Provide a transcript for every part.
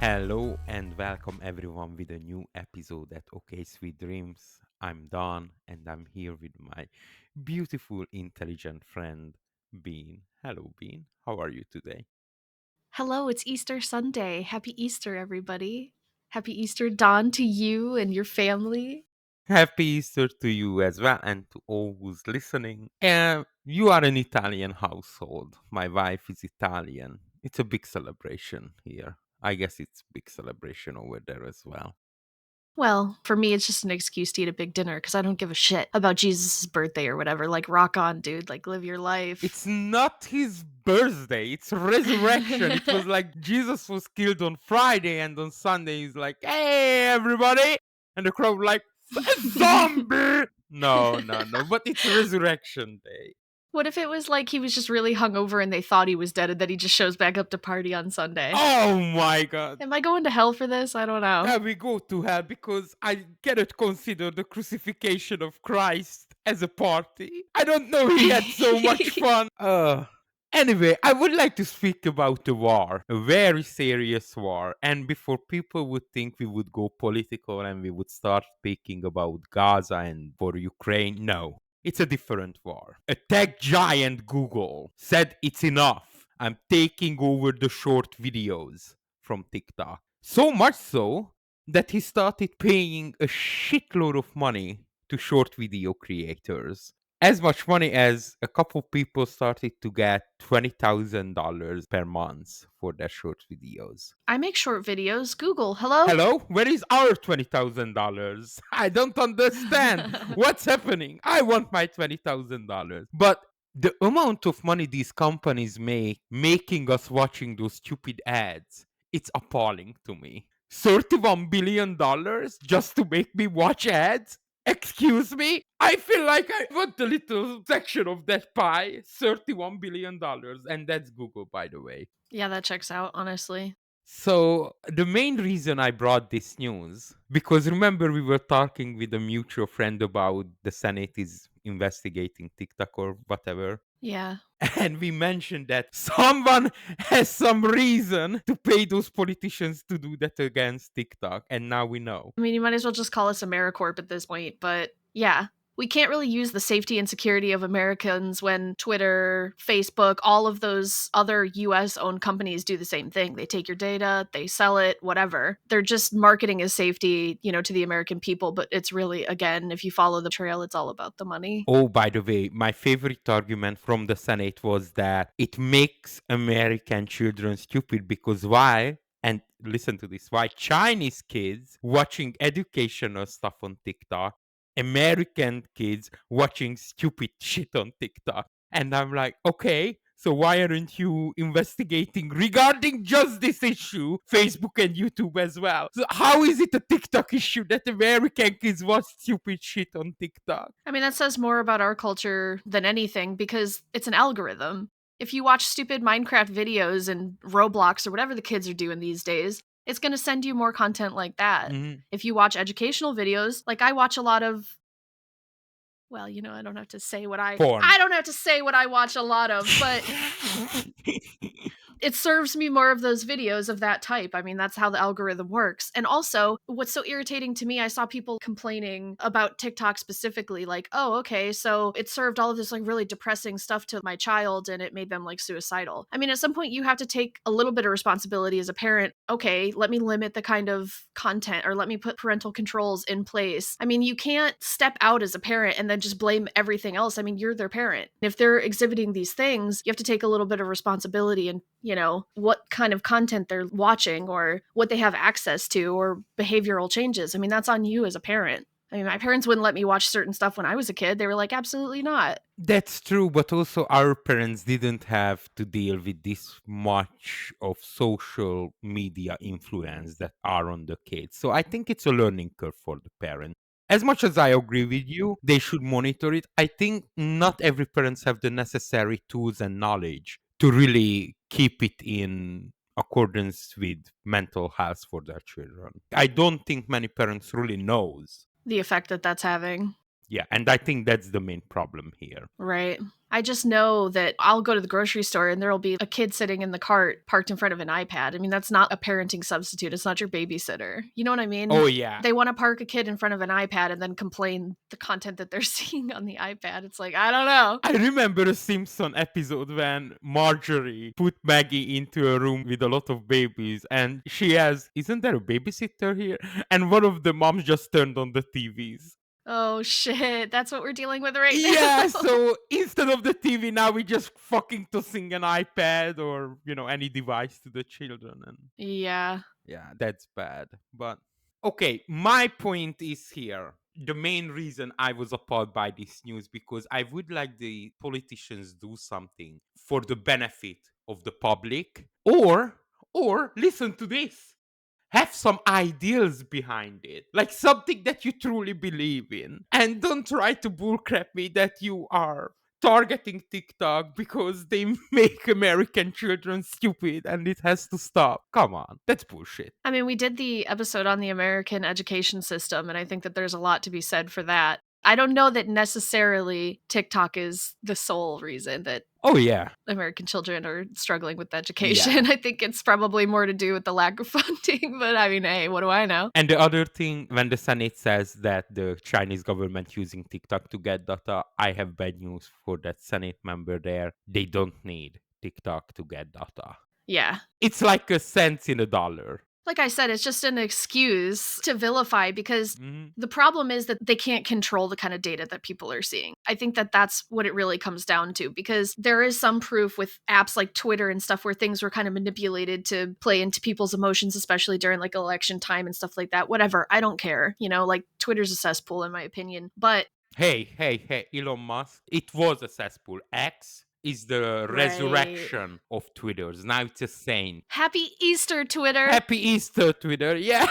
Hello and welcome everyone with a new episode at OK Sweet Dreams. I'm Don and I'm here with my beautiful, intelligent friend Bean. Hello, Bean. How are you today? Hello, it's Easter Sunday. Happy Easter, everybody. Happy Easter dawn to you and your family. Happy Easter to you as well and to all who's listening. You are an Italian household. My wife is Italian. It's a big celebration here. I guess it's big celebration over there as well. Well, for me, it's just an excuse to eat a big dinner because I don't give a shit about Jesus' birthday or whatever. Like, rock on, dude. Like, live your life. It's not his birthday, it's resurrection. It was like Jesus was killed on Friday, and on Sunday he's like, hey, everybody. And the crowd, like, zombie. No, no, no. But it's resurrection day. What if it was like he was just really hungover and they thought he was dead and then he just shows back up to party on Sunday? Oh my God. Am I going to hell for this? I don't know. Yeah, we go to hell because I cannot consider the crucifixion of Christ as a party. I don't know, he had so much fun. Anyway, I would like to speak about the war, a very serious war. And before people would think we would go political and we would start speaking about Gaza and for Ukraine, no, it's a different war. A tech giant Google said it's enough. I'm taking over the short videos from TikTok. So much so that he started paying a shitload of money to short video creators. As much money as a couple people started to get $20,000 per month for their short videos. I make short videos. Google, hello? Hello? Where is our $20,000? I don't understand. What's happening? I want my $20,000. But the amount of money these companies make making us watching those stupid ads, it's appalling to me. $31 billion just to make me watch ads? Excuse me? I feel like I want a little section of that pie. $31 billion. And that's Google, by the way. Yeah, that checks out, honestly. So the main reason I brought this news, because remember we were talking with a mutual friend about the Senate is investigating TikTok or whatever. Yeah. And we mentioned that someone has some reason to pay those politicians to do that against TikTok. And now we know. I mean, you might as well just call us AmeriCorp at this point, but yeah. We can't really use the safety and security of Americans when Twitter, Facebook, all of those other US owned companies do the same thing. They take your data, they sell it, whatever. They're just marketing as safety, to the American people, but it's really, again, if you follow the trail, it's all about the money. Oh, by the way, my favorite argument from the Senate was that it makes American children stupid because why? And listen to this, why Chinese kids watching educational stuff on TikTok, American kids watching stupid shit on TikTok. And I'm like, okay, so why aren't you investigating regarding just this issue, Facebook and YouTube as well? So how is it a TikTok issue that American kids watch stupid shit on TikTok? I mean, that says more about our culture than anything because it's an algorithm. If you watch stupid Minecraft videos and Roblox or whatever the kids are doing these days, it's going to send you more content like that. Mhm. If you watch educational videos, like I watch a lot of well, I don't have to say what Porn. I don't have to say what I watch a lot of, but it serves me more of those videos of that type. I mean, that's how the algorithm works. And also, what's so irritating to me, I saw people complaining about TikTok specifically, like, oh, okay, so it served all of this like really depressing stuff to my child and it made them like suicidal. I mean, at some point, you have to take a little bit of responsibility as a parent. Okay, let me limit the kind of content or let me put parental controls in place. I mean, you can't step out as a parent and then just blame everything else. I mean, you're their parent. If they're exhibiting these things, you have to take a little bit of responsibility and what kind of content they're watching or what they have access to or behavioral changes. I mean, that's on you as a parent. I mean, my parents wouldn't let me watch certain stuff when I was a kid. They were like, absolutely not. That's true, but also our parents didn't have to deal with this much of social media influence that are on the kids. So I think it's a learning curve for the parent. As much as I agree with you, they should monitor it. I think not every parents have the necessary tools and knowledge to really keep it in accordance with mental health for their children. I don't think many parents really knows. The effect that that's having. Yeah, and I think that's the main problem here. Right. I just know that I'll go to the grocery store and there'll be a kid sitting in the cart parked in front of an iPad. I mean, that's not a parenting substitute. It's not your babysitter. You know what I mean? Oh, yeah. They want to park a kid in front of an iPad and then complain the content that they're seeing on the iPad. It's like, I don't know. I remember a Simpson episode when Marjorie put Maggie into a room with a lot of babies and she asked, "Isn't there a babysitter here?" And one of the moms just turned on the TVs. Oh shit, that's what we're dealing with right now. Yeah, so instead of the TV now we just fucking tossing an iPad or, any device to the children. And Yeah. yeah, that's bad. But okay, my point is here. The main reason I was appalled by this news because I would like the politicians do something for the benefit of the public, or listen to this, have some ideals behind it, like something that you truly believe in, and don't try to bullcrap me that you are targeting TikTok because they make American children stupid and it has to stop. Come on, that's bullshit. I mean, we did the episode on the American education system, and I think that there's a lot to be said for that. I don't know that necessarily TikTok is the sole reason that Oh yeah. American children are struggling with education. I think it's probably more to do with the lack of funding, but I mean, hey, what do I know? And the other thing, when the Senate says that the Chinese government using TikTok to get data, I have bad news for that Senate member there. They don't need TikTok to get data. Yeah. It's like a cent in a dollar. Like I said, it's just an excuse to vilify because Mhm. the problem is that they can't control the kind of data that people are seeing. I think that that's what it really comes down to because there is some proof with apps like Twitter and stuff where things were kind of manipulated to play into people's emotions, especially during like election time and stuff like that. Whatever. I don't care. Like Twitter's a cesspool in my opinion. But Hey, Elon Musk. It was a cesspool. X is the Right. resurrection of Twitters. Now it's a saint. Happy Easter, Twitter. Happy Easter, Twitter. Yeah.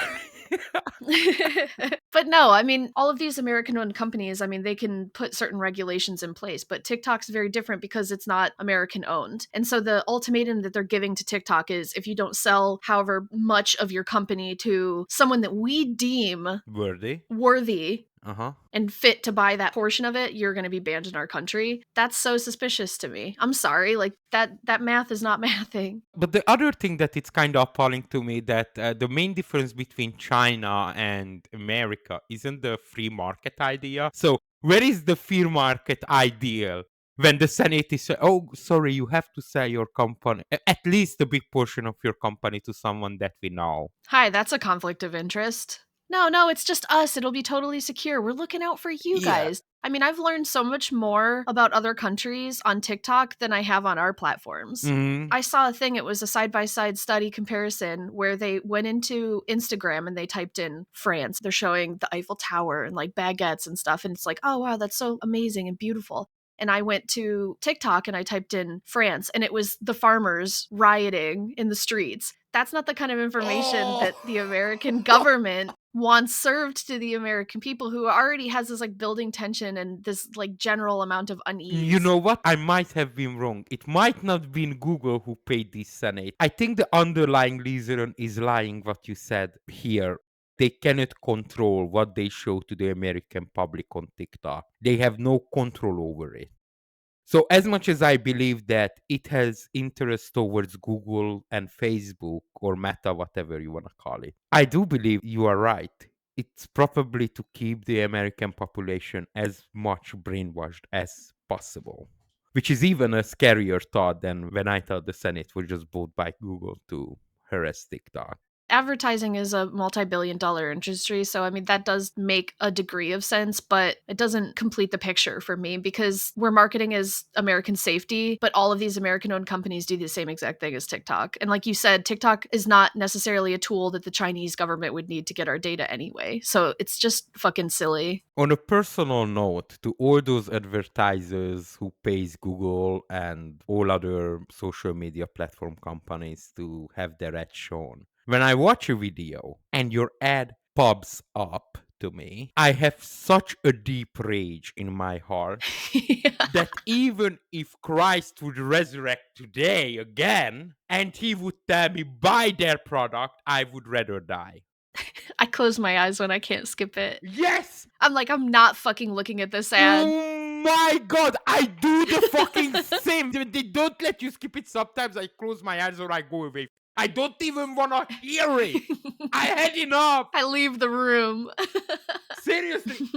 But no, I mean, all of these American-owned companies, I mean, they can put certain regulations in place, but TikTok's very different because it's not American-owned. And so the ultimatum that they're giving to TikTok is if you don't sell however much of your company to someone that we deem worthy Uh-huh. and fit to buy that portion of it, you're going to be banned in our country. That's so suspicious to me. I'm sorry, like that math is not mathing. But the other thing that it's kind of appalling to me that the main difference between China and America isn't the free market idea. So where is the free market ideal when the Senate is oh sorry, you have to sell your company, at least a big portion of your company, to someone that we know? Hi, that's a conflict of interest. No, it's just us. It'll be totally secure. We're looking out for you guys. I mean, I've learned so much more about other countries on TikTok than I have on our platforms. Mhm. I saw a thing, it was a side-by-side study comparison where they went into Instagram and they typed in France. They're showing the Eiffel Tower and like baguettes and stuff. And it's like, oh, wow, that's so amazing and beautiful. And I went to TikTok and I typed in France and it was the farmers rioting in the streets. That's not the kind of information that the American government wants served to the American people who already has this like building tension and this like general amount of unease. You know what? I might have been wrong. It might not have been Google who paid this Senate. I think the underlying reason is lying what you said here. They cannot control what they show to the American public on TikTok. They have no control over it. So as much as I believe that it has interest towards Google and Facebook or Meta, whatever you want to call it, I do believe you are right. It's probably to keep the American population as much brainwashed as possible, which is even a scarier thought than when I thought the Senate was just bought by Google to harass TikTok. Advertising is a multi-billion-dollar industry, so I mean that does make a degree of sense, but it doesn't complete the picture for me because we're marketing as American safety, but all of these American-owned companies do the same exact thing as TikTok. And like you said, TikTok is not necessarily a tool that the Chinese government would need to get our data anyway. So it's just fucking silly. On a personal note, to all those advertisers who pays Google and all other social media platform companies to have their ads shown, when I watch a video and your ad pops up to me, I have such a deep rage in my heart that even if Christ would resurrect today again and he would tell me buy their product, I would rather die. I close my eyes when I can't skip it. Yes! I'm like, I'm not fucking looking at this ad. Oh my god, I do the fucking same. They don't let you skip it. Sometimes I close my eyes or I go away. I don't even want to hear it. I had enough. I leave the room. Seriously.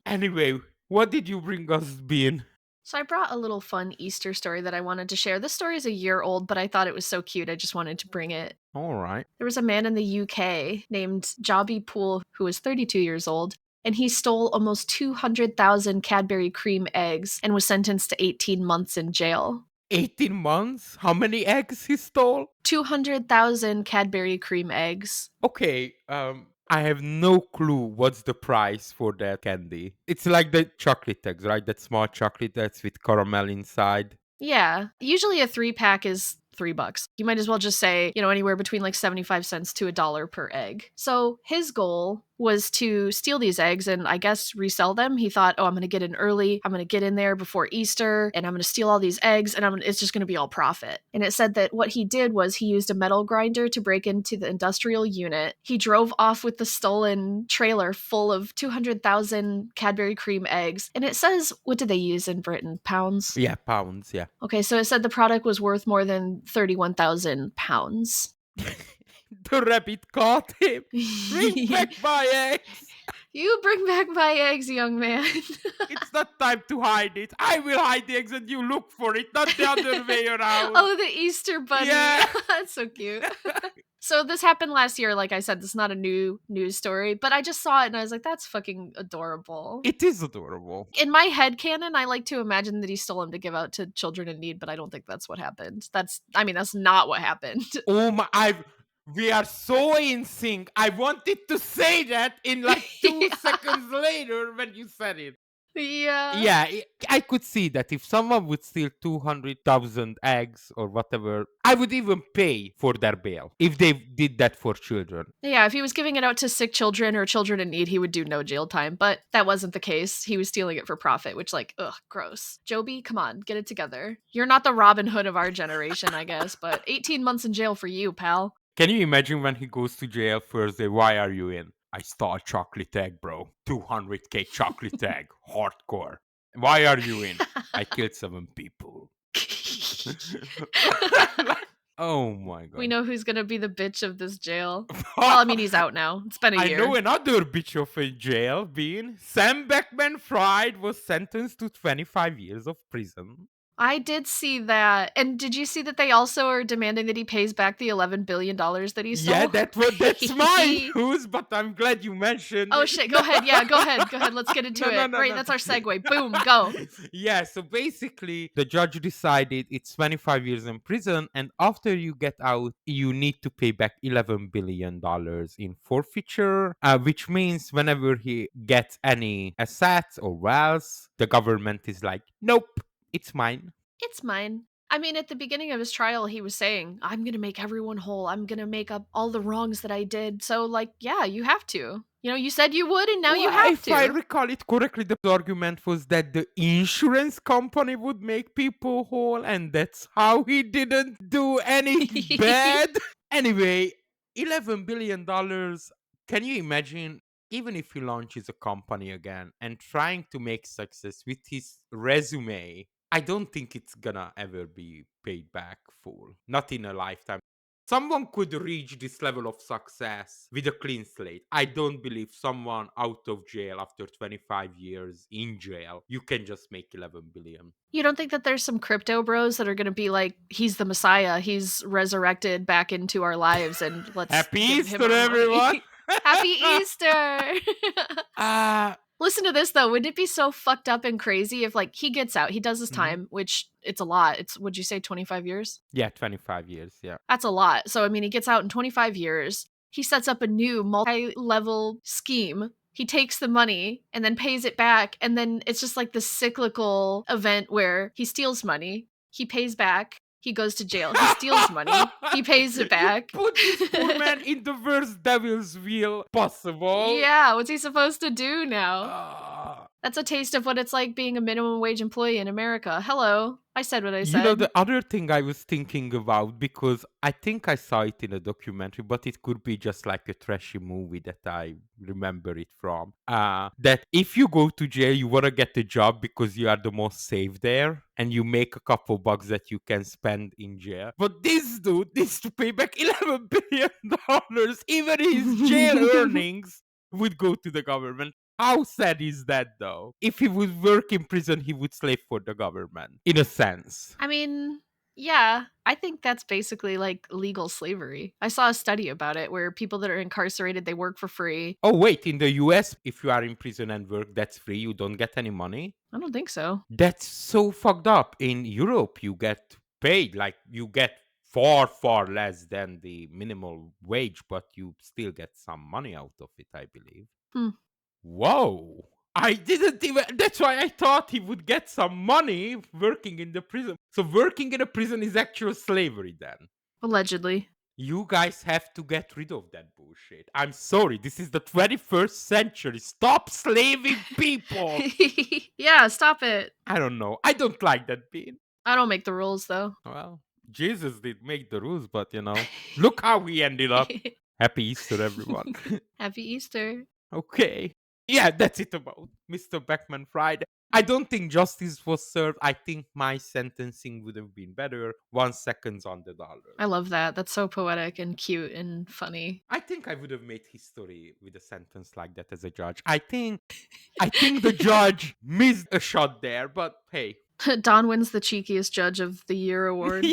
Anyway, what did you bring us, Bean? So I brought a little fun Easter story that I wanted to share. This story is a year old, but I thought it was so cute, I just wanted to bring it. All right. There was a man in the UK named Joby Pool who was 32 years old, and he stole almost 200,000 Cadbury Cream Eggs and was sentenced to 18 months in jail. 18 months? How many eggs he stole? 200,000 Cadbury Cream Eggs. Okay, I have no clue what's the price for that candy. It's like the chocolate eggs, right? That small chocolate eggs with caramel inside. Yeah, usually a 3-pack is $3. You might as well just say, anywhere between like 75 cents to $1 per egg. So his goal was to steal these eggs and I guess resell them. He thought, I'm going to get in early. I'm going to get in there before Easter and I'm going to steal all these eggs and it's just going to be all profit. And it said that what he did was he used a metal grinder to break into the industrial unit. He drove off with the stolen trailer full of 200,000 Cadbury Cream Eggs. And it says, what did they use in Britain? Pounds? Yeah, pounds, yeah. Okay, so it said the product was worth more than 31,000 pounds. The rabbit caught him. Bring back my eggs. You bring back my eggs, young man. It's not time to hide it. I will hide the eggs and you look for it, not the other way around. Oh, the Easter bunny. Yeah. That's so cute. So this happened last year. Like I said, this is not a new news story, but I just saw it and I was like, that's fucking adorable. It is adorable. In my headcanon, I like to imagine that he stole them to give out to children in need, but I don't think that's what happened. That's not what happened. Oh my, we are so in sync. I wanted to say that in like 2 seconds later when you said it. Yeah. Yeah, I could see that if someone would steal 200,000 eggs or whatever, I would even pay for their bail if they did that for children. Yeah, if he was giving it out to sick children or children in need, he would do no jail time, but that wasn't the case. He was stealing it for profit, which gross. Joby, come on, get it together. You're not the Robin Hood of our generation, I guess, but 18 months in jail for you, pal. Can you imagine when he goes to jail first day? Why are you in? I stole a chocolate egg, bro. 200K chocolate egg. Hardcore. Why are you in? I killed 7 people. Oh my god. We know who's gonna be the bitch of this jail. Well, I mean, he's out now. It's been a year. I know another bitch of a jail being Sam Bankman Fried was sentenced to 25 years of prison. I did see that. And did you see that they also are demanding that he pays back the $11 billion that he stole? Yeah, that's my news, but I'm glad you mentioned Oh it. shit, go ahead. Yeah, go ahead. Let's get into it. Right, that's our segue. Boom, go. Yeah, so basically the judge decided it's 25 years in prison, and after you get out, you need to pay back $11 billion in forfeiture, which means whenever he gets any assets or wealth, the government is like, nope. It's mine. It's mine. I mean, at the beginning of his trial, he was saying, I'm going to make everyone whole. I'm going to make up all the wrongs that I did. So, yeah, you have to. You said you would, and now you have to. If I recall it correctly, the argument was that the insurance company would make people whole, and that's how he didn't do any bad. Anyway, $11 billion. Can you imagine? Even if he launches a company again and trying to make success with his resume, I don't think it's gonna ever be paid back full. Not in a lifetime. Someone could reach this level of success with a clean slate. I don't believe someone out of jail after 25 years in jail, you can just make 11 billion. You don't think that there's some crypto bros that are going to be like, he's the Messiah, he's resurrected back into our lives, and let's Happy give him Easter, our money. everyone! Happy Easter! Listen to this, though. Wouldn't it be so fucked up and crazy if, he gets out, he does his time, which it's a lot. It's, would you say 25 years? Yeah, 25 years, yeah. That's a lot. So, I mean, he gets out in 25 years. He sets up a new multi-level scheme. He takes the money and then pays it back. And then it's just like this cyclical event where he steals money, he pays back, he goes to jail, he steals money, he pays it back. You put this poor man in the worst devil's wheel possible. Yeah, what's he supposed to do now? That's a taste of what it's like being a minimum wage employee in America. Hello. I said what I You know, said. the other thing I was thinking about, because I think I saw it in a documentary, but it could be just like a trashy movie that I remember it from. That if you go to jail, you want to get a job because you are the most safe there and you make a couple bucks that you can spend in jail. But this dude needs to pay back $11 billion. Even his jail earnings would go to the government. How sad is that, though? If he would work in prison, he would slave for the government, in a sense. I mean, yeah, I think that's basically like legal slavery. I saw a study about it where people that are incarcerated, they work for free. Oh, wait, in the US, if you are in prison and work, that's free. You don't get any money. I don't think so. That's so fucked up. In Europe, you get paid, like, you get far, far less than the minimal wage, but you still get some money out of it, I believe. Hmm. Whoa. I didn't even. That's why I thought he would get some money working in the prison. So working in a prison is actual slavery then. Allegedly. You guys have to get rid of that bullshit. I'm sorry. This is the 21st century. Stop slaving people. Yeah, stop it. I don't know. I don't like that bean. I don't make the rules though. Well, Jesus did make the rules, but look how we ended up. Happy Easter, everyone. Happy Easter. Okay. Yeah, that's it about Mr. Bankman Fried. I don't think justice was served. I think my sentencing would have been better. 1 second on the dollar. I love that. That's so poetic and cute and funny. I think I would have made history with a sentence like that as a judge. I think the judge missed a shot there, but hey. Don wins the cheekiest judge of the year award.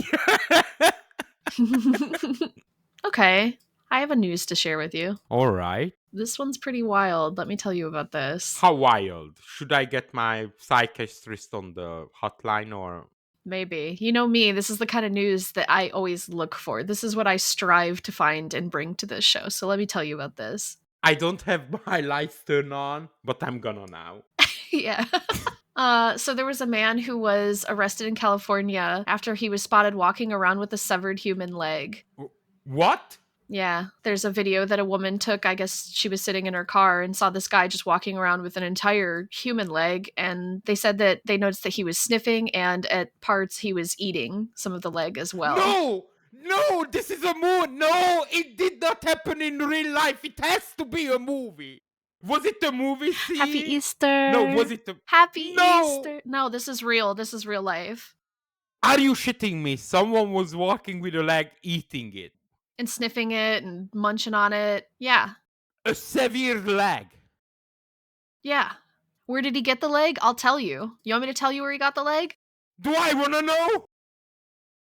Okay, I have a news to share with you. All right. This one's pretty wild. Let me tell you about this. How wild? Should I get my psychiatrist on the hotline or? Maybe. You know me, this is the kind of news that I always look for. This is what I strive to find and bring to this show. So let me tell you about this. I don't have my lights turned on, but I'm gonna now. Yeah. So there was a man who was arrested in California after he was spotted walking around with a severed human leg. What? Yeah, there's a video that a woman took. I guess she was sitting in her car and saw this guy just walking around with an entire human leg. And they said that they noticed that he was sniffing and at parts he was eating some of the leg as well. No, this is a movie. No, it did not happen in real life. It has to be a movie. Was it a movie scene? Happy Easter. No, was it a... Happy Easter. No, this is real. This is real life. Are you shitting me? Someone was walking with a leg eating it. And sniffing it and munching on it. Yeah. A severed leg. Yeah. Where did he get the leg? I'll tell you. You want me to tell you where he got the leg? Do I want to know?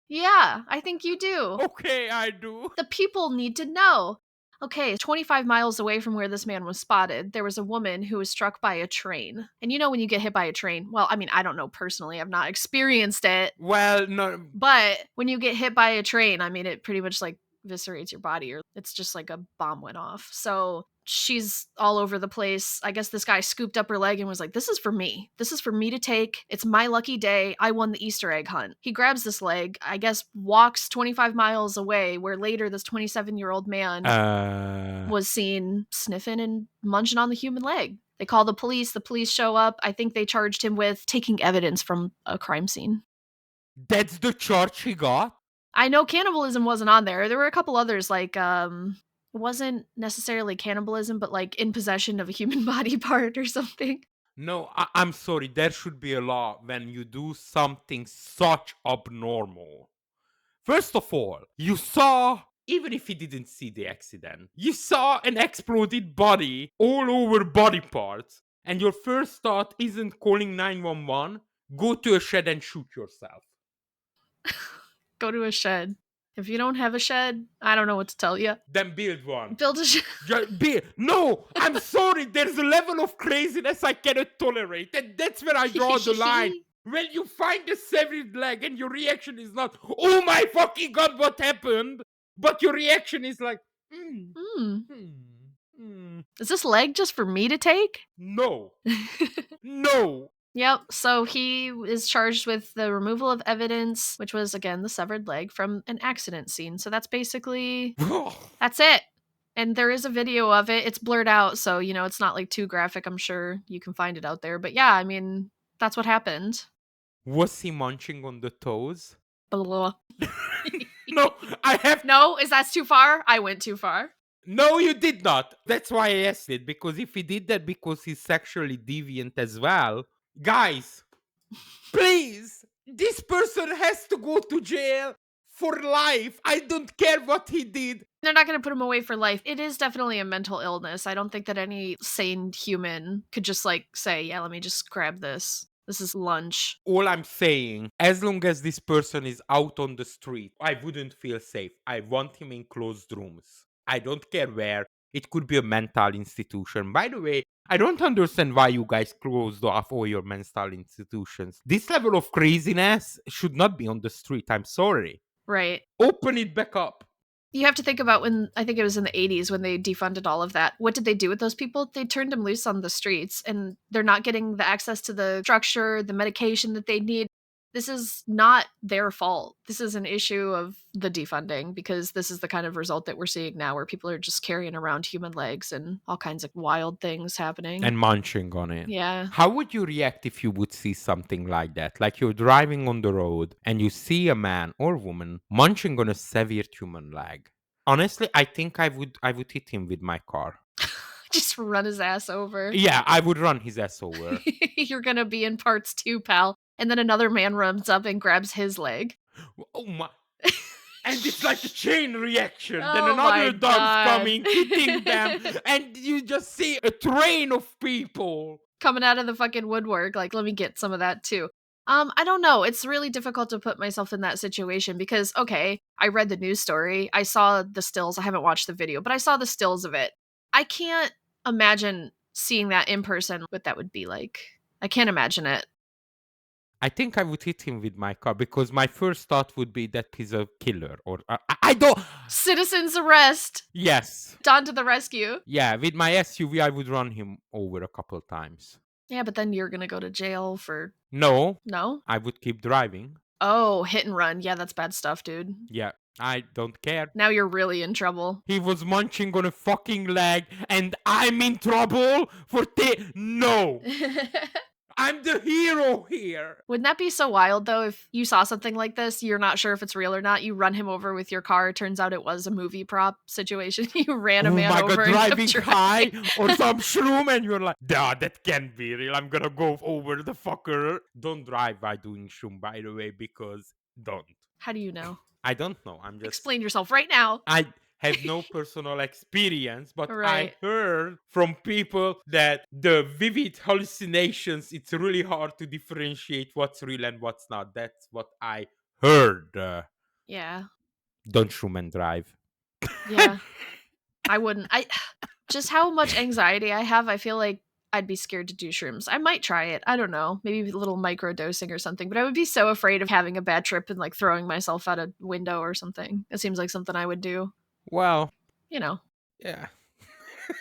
Yeah, I think you do. Okay, I do. The people need to know. Okay, 25 miles away from where this man was spotted, there was a woman who was struck by a train. And you know when you get hit by a train, well, I mean, I don't know personally, I've not experienced it. Well, no. But when you get hit by a train, I mean, it pretty much like eviscerates your body, or it's just like a bomb went off. So she's all over the place. I guess this guy scooped up her leg and was like, this is for me. This is for me to take. It's my lucky day. I won the Easter egg hunt. He grabs this leg, I guess walks 25 miles away, where later this 27-year-old man was seen sniffing and munching on the human leg. They call the police. The police show up. I think they charged him with taking evidence from a crime scene. That's the charge he got? I know cannibalism wasn't on there. There were a couple others, like, it wasn't necessarily cannibalism, but like in possession of a human body part or something. No, I'm sorry. There should be a law when you do something such abnormal. First of all, you saw, even if you didn't see the accident, you saw an exploded body all over body parts, and your first thought isn't calling 911. Go to a shed and shoot yourself. Go to a shed. If you don't have a shed, I don't know what to tell you. Then build one. Build a shed. No, I'm sorry. There's a level of craziness I cannot tolerate. And that's where I draw the line. When you find a severed leg and your reaction is not, oh my fucking God, what happened? But your reaction is like, Is this leg just for me to take? No. No. Yep, so he is charged with the removal of evidence, which was, again, the severed leg from an accident scene. So that's basically, that's it. And there is a video of it. It's blurred out, so, you know, it's not like too graphic. I'm sure you can find it out there. But yeah, I mean, that's what happened. Was he munching on the toes? Blah. No, I have. No, is that too far? I went too far. No, you did not. That's why I asked it. Because if he did that because he's sexually deviant as well, guys, please, this person has to go to jail for life. I don't care what he did. They're not going to put him away for life. It is definitely a mental illness. I don't think that any sane human could just say, yeah, let me just grab this. This is lunch. All I'm saying, as long as this person is out on the street, I wouldn't feel safe. I want him in closed rooms. I don't care where. It could be a mental institution. By the way, I don't understand why you guys closed off all your mental institutions. This level of craziness should not be on the street. I'm sorry. Right. Open it back up. You have to think about when, I think it was in the 80s when they defunded all of that. What did they do with those people? They turned them loose on the streets, and they're not getting the access to the structure, the medication that they need. This is not their fault. This is an issue of the defunding, because this is the kind of result that we're seeing now, where people are just carrying around human legs and all kinds of wild things happening. And munching on it. Yeah. How would you react if you would see something like that? Like you're driving on the road and you see a man or woman munching on a severed human leg. Honestly, I think I would hit him with my car. Just run his ass over. Yeah, I would run his ass over. You're gonna be in parts too, pal. And then another man runs up and grabs his leg. Oh my. And it's like a chain reaction. Then Oh my another dog's God. coming, hitting them, and you just see a train of people coming out of the fucking woodwork. Like, let me get some of that too. I don't know. It's really difficult to put myself in that situation because, okay, I read the news story. I saw the stills. I haven't watched the video, but I saw the stills of it. I can't imagine seeing that in person, what that would be like. I can't imagine it. I think I would hit him with my car because my first thought would be that he's a killer or I don't. Citizens arrest. Yes. Don to the rescue. Yeah, with my SUV, I would run him over a couple times. Yeah, but then you're gonna go to jail for... No. No? I would keep driving. Oh, hit and run. Yeah, that's bad stuff, dude. Yeah, I don't care. Now you're really in trouble. He was munching on a fucking leg and I'm in trouble for No! I'm the hero here. Wouldn't that be so wild, though, if you saw something like this, you're not sure if it's real or not, you run him over with your car, it turns out it was a movie prop situation, you ran a man over. Oh my God, driving high or some shroom and you're like, nah, that can't be real, I'm gonna go over the fucker. Don't drive by doing shroom, by the way, because don't. How do you know? I don't know, I'm just... Explain yourself right now. I have no personal experience, but Right. I heard from people that the vivid hallucinations, it's really hard to differentiate what's real and what's not. That's what I heard. Yeah. Don't shroom and drive. Yeah. I wouldn't. Just how much anxiety I have, I feel like I'd be scared to do shrooms. I might try it. I don't know. Maybe a little micro dosing or something. But I would be so afraid of having a bad trip and like throwing myself out a window or something. It seems like something I would do. Well, you know. Yeah.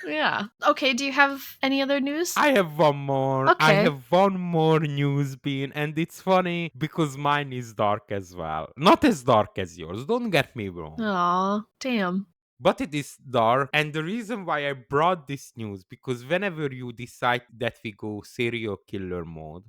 Yeah. Okay, do you have any other news? I have one more. Okay. I have one more news bean, and it's funny because mine is dark as well. Not as dark as yours, don't get me wrong. Aw, damn. But it is dark, and the reason why I brought this news, because whenever you decide that we go serial killer mode,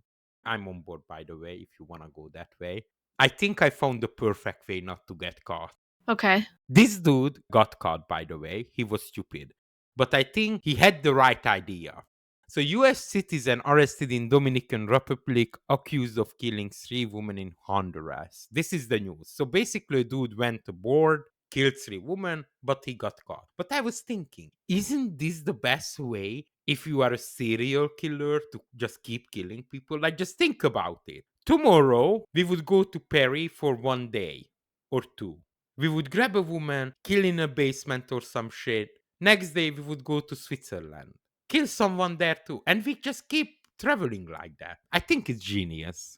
I'm on board, by the way, if you want to go that way. I think I found the perfect way not to get caught. Okay. This dude got caught, by the way. He was stupid. But I think he had the right idea. So, US citizen arrested in Dominican Republic accused of killing 3 women in Honduras. This is the news. So, basically, a dude went aboard, killed 3 women, but he got caught. But I was thinking, isn't this the best way if you are a serial killer to just keep killing people? Like, just think about it. Tomorrow, we would go to Paris for 1 day or 2. We would grab a woman, kill in a basement or some shit. Next day, we would go to Switzerland, kill someone there too. And we just keep traveling like that. I think it's genius.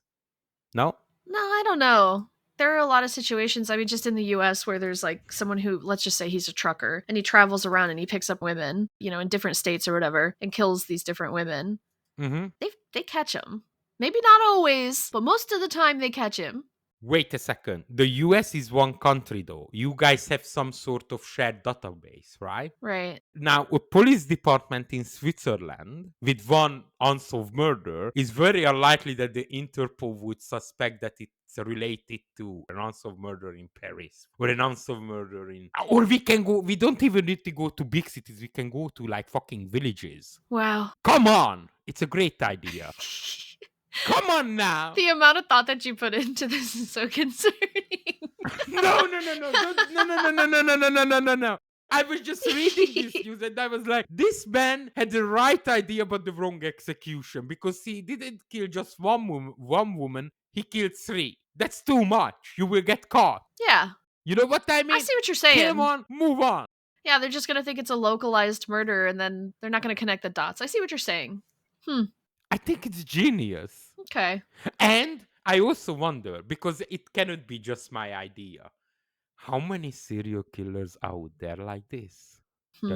No? No, I don't know. There are a lot of situations, I mean, just in the US where there's like someone who, let's just say he's a trucker, and he travels around and he picks up women, you know, in different states or whatever, and kills these different women. Mm-hmm. They catch him. Maybe not always, but most of the time they catch him. Wait a second. The US is one country, though. You guys have some sort of shared database, right? Right. Now, a police department in Switzerland with one unsolved murder is very unlikely that the Interpol would suspect that it's related to an unsolved murder in Paris or an unsolved murder in. Or we can go, we don't even need to go to big cities. We can go to like fucking villages. Wow. Come on. It's a great idea. Come on now. The amount of thought that you put into this is so concerning. No. No. I was just reading this news and I was like, this man had the right idea but the wrong execution, because he didn't kill just one woman, he killed 3. That's too much. You will get caught. Yeah. You know what I mean? I see what you're saying. Kill one, move on. Yeah, they're just going to think it's a localized murder and then they're not going to connect the dots. I see what you're saying. I think it's genius. Okay. And I also wonder, because it cannot be just my idea, how many serial killers out there like this? It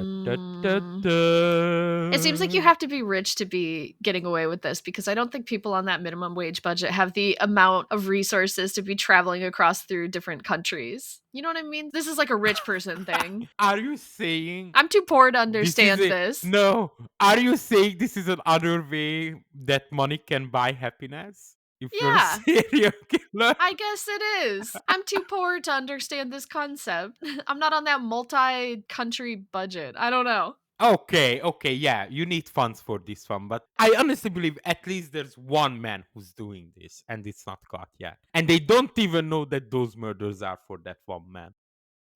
seems like you have to be rich to be getting away with this, because I don't think people on that minimum wage budget have the amount of resources to be traveling across through different countries. You know what I mean? This is like a rich person thing. Are you saying I'm too poor to understand this. No. Are you saying this is another way that money can buy happiness? If Yeah. you're a serial killer? I guess it is. I'm too poor to understand this concept. I'm not on that multi-country budget. I don't know. Okay, yeah, you need funds for this one, but I honestly believe at least there's one man who's doing this, and it's not caught yet. And they don't even know that those murders are for that one man.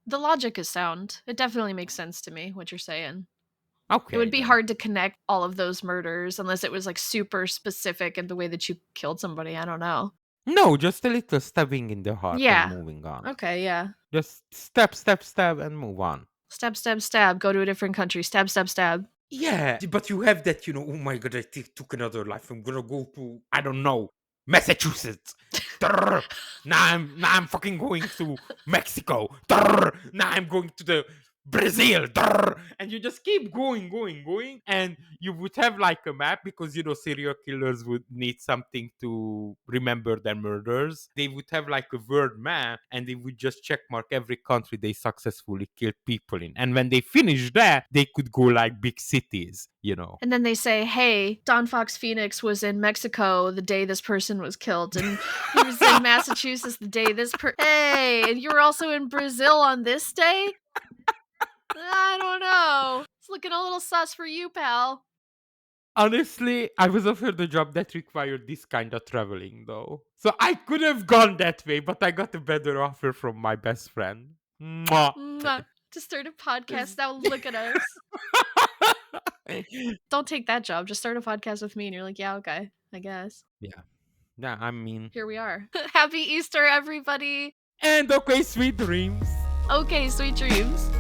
The logic is sound. It definitely makes sense to me, what you're saying. Okay. It would be then. hard to connect all of those murders unless it was like super specific in the way that you killed somebody. I don't know. No, just a little stabbing in the heart Yeah. and moving on. Okay, yeah. Just stab, and move on. Stab. Go to a different country. Stab. Yeah, but you have that, oh my god, I took another life. I'm gonna go to, I don't know, Massachusetts. Now I'm fucking going to Mexico. Now I'm going to the Brazil. And you just keep going. And you would have like a map, because, serial killers would need something to remember their murders. They would have like a word map, and they would just check mark every country they successfully killed people in. And when they finish that, they could go like big cities, And then they say, hey, Don Fox Phoenix was in Mexico the day this person was killed. And he was in Massachusetts the day hey, and you were also in Brazil on this day? I don't know. It's looking a little sus for you, pal. Honestly, I was offered a job that required this kind of traveling, though. So I could have gone that way, but I got a better offer from my best friend. Mwah. Mwah. To start a podcast. Now look at us. Don't take that job. Just start a podcast with me. And you're like, yeah, okay, I guess. Yeah, I mean. Here we are. Happy Easter, everybody. And okay, sweet dreams. Okay, sweet dreams.